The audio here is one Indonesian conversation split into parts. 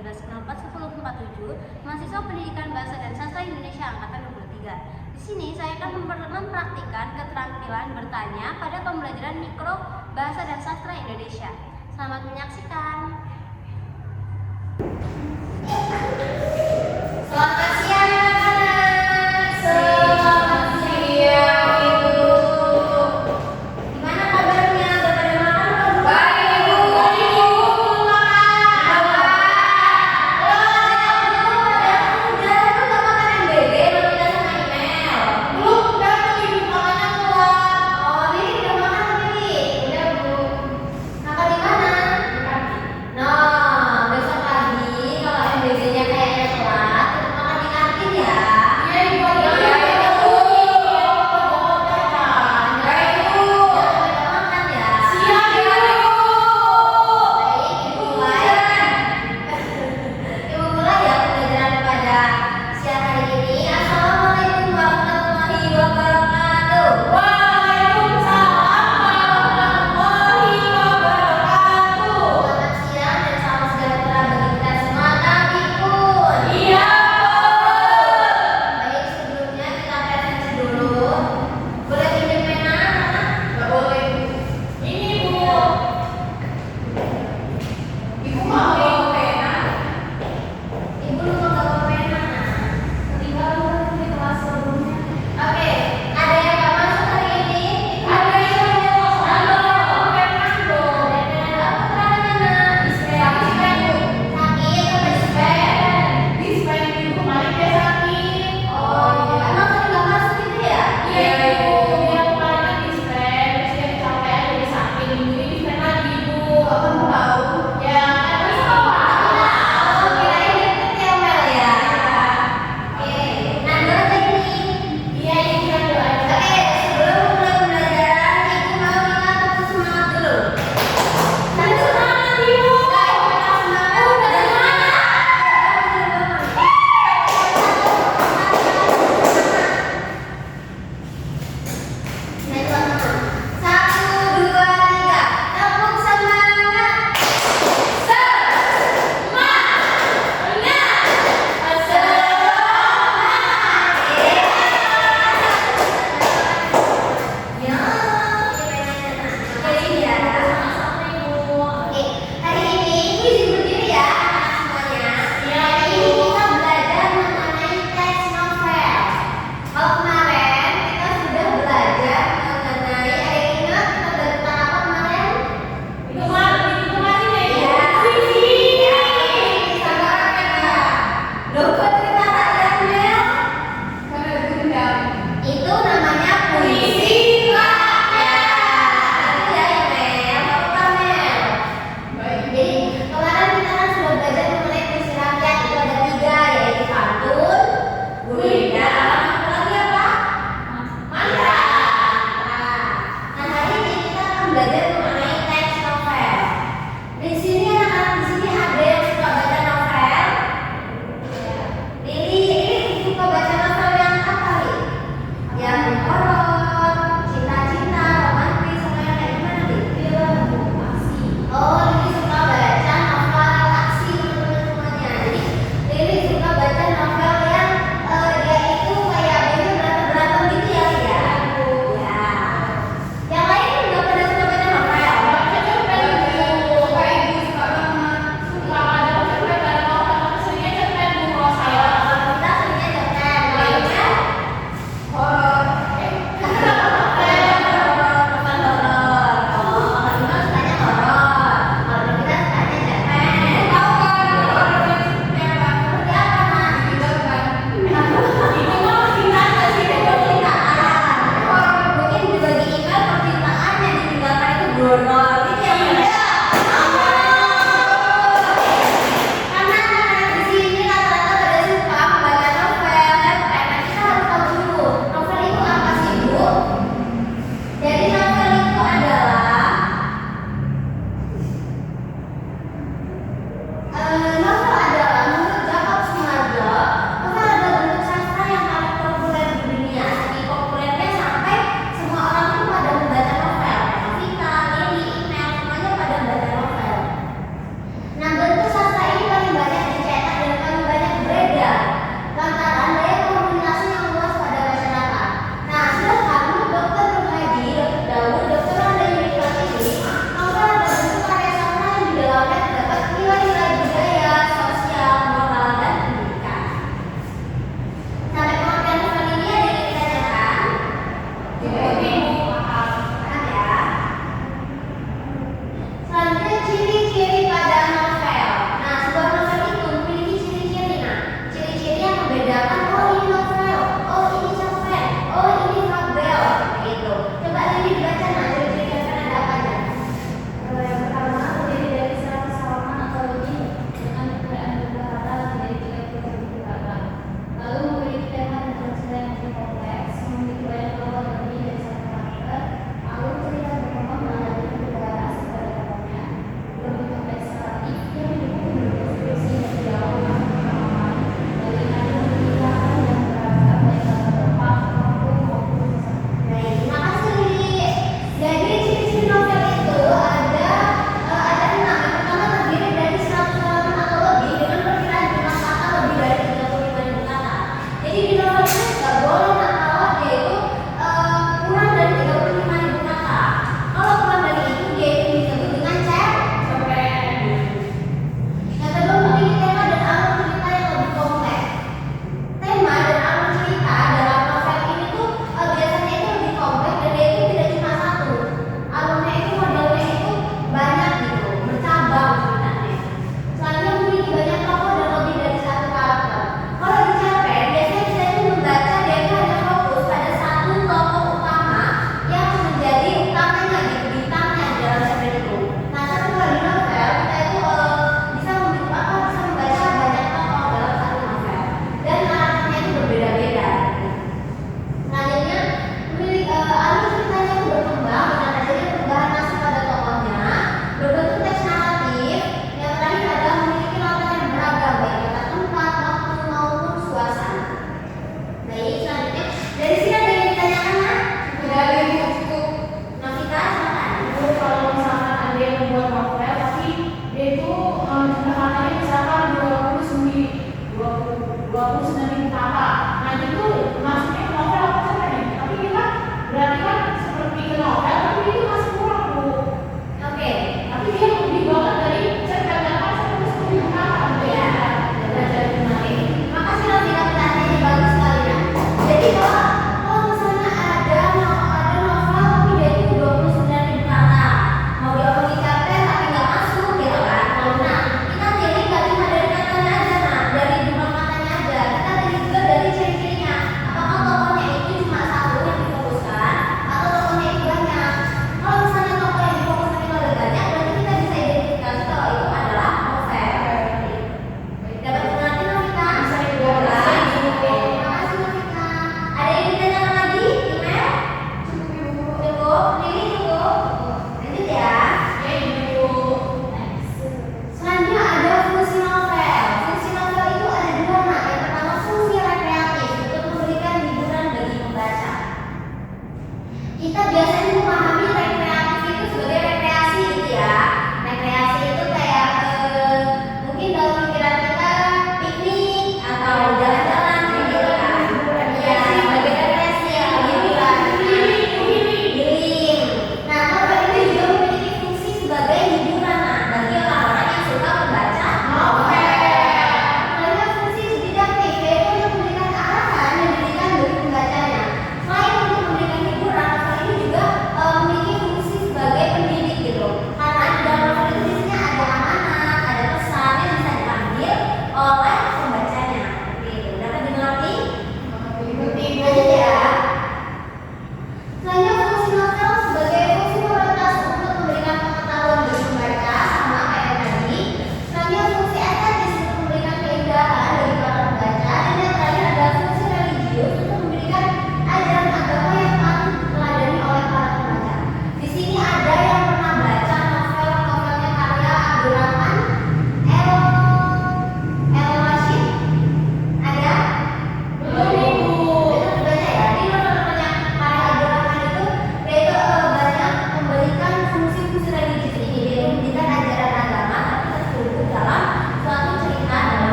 1304-1047, mahasiswa Pendidikan Bahasa dan Sastra Indonesia angkatan 23. Di sini saya akan mempraktikkan keterampilan bertanya pada pembelajaran mikro Bahasa dan Sastra Indonesia. Selamat menyaksikan. Selamat siang anak-anak. Selamat siang Ibu. Gimana kabarnya? Udah pada makan belum? Baik Ibu. Besok pagi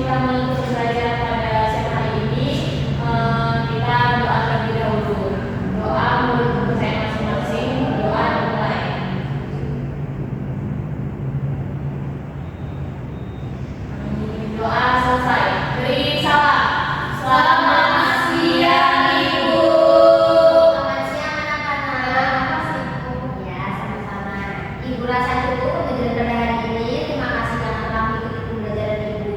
kita mengikuti pembelajaran pada sesi hari ini, kita doa terlebih dahulu. Doa menurut kepercayaan masing-masing. Doa dimulai. Doa selesai. Beri salam. Selamat siang Ibu. Selamat siang anak-anak. Ya, sama-sama. Ibu rasa cukup pembelajaran pada hari ini. Terima kasih karena telah mengikuti pembelajaran Ibu.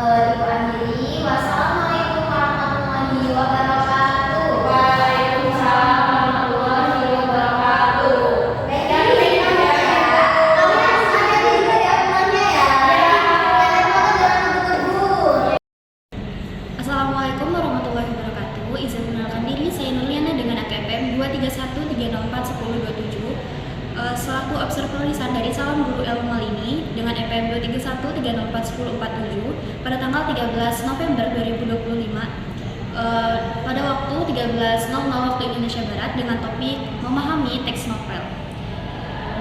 Ibu akhiri. Wassalamualaikum warahmatullahi wabarakatuh. Waalaikumsalam warahmatullahi wabarakatuh. Baik, terima kasih ya. Kamu harus hati-hati juga di aturannya ya. Kalian mau jangan ngebut-ngebut. Assalamualaikum warahmatullahi wabarakatuh. Izin mengenalkan diri, saya Nurliana dengan AKPM 23130410027 selaku observer lisan dari Salam Guru Ilmu Malini dengan EPM 23130410047 pada tanggal 13 November 2025 pada waktu 13.00 waktu Indonesia Barat dengan topik memahami teks novel.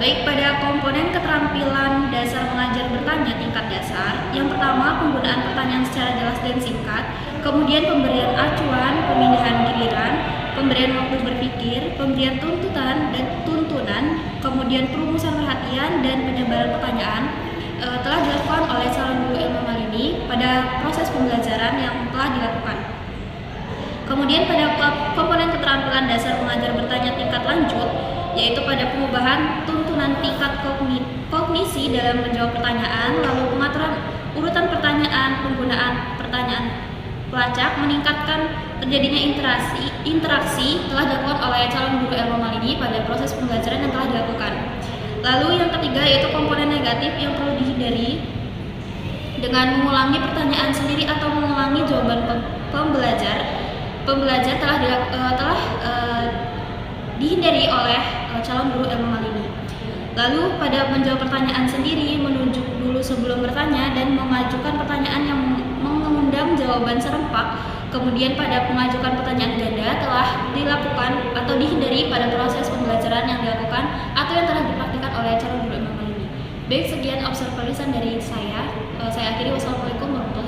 Baik, pada komponen keterampilan dasar mengajar bertanya tingkat dasar, yang pertama penggunaan pertanyaan secara jelas dan singkat, kemudian pemberian acuan, pemindahan giliran, pemberian waktu berpikir, pemberian tuntutan dan tuntunan, kemudian perumusan perhatian dan penyebaran pertanyaan telah dilakukan oleh calon guru ilmu Malini pada proses pembelajaran yang telah dilakukan. Kemudian pada komponen keterampilan dasar mengajar bertanya tingkat lanjut, yaitu pada pengubahan tuntunan tingkat kognisi dalam menjawab pertanyaan, lalu pengaturan urutan pertanyaan, penggunaan pertanyaan pelacak, meningkatkan terjadinya interaksi telah dilakukan oleh calon guru ilmu Malini pada proses pembelajaran yang telah dilakukan. Lalu yang ketiga yaitu komponen negatif yang perlu dihindari dengan mengulangi pertanyaan sendiri atau mengulangi jawaban pembelajar. Pembelajar telah dihindari oleh calon guru ilmu Malini. Lalu pada menjawab pertanyaan sendiri, menunjuk dulu sebelum bertanya dan mengajukan pertanyaan yang mengundang jawaban serempak. Kemudian pada mengajukan pertanyaan ganda telah dilakukan atau dihindari pada proses pembelajaran yang dilakukan atau yang telah dipraktikkan oleh calon guru ilmu Malini. Baik, sekian observasi dari saya. Saya akhiri. Wassalamualaikum warahmatullahi wabarakatuh.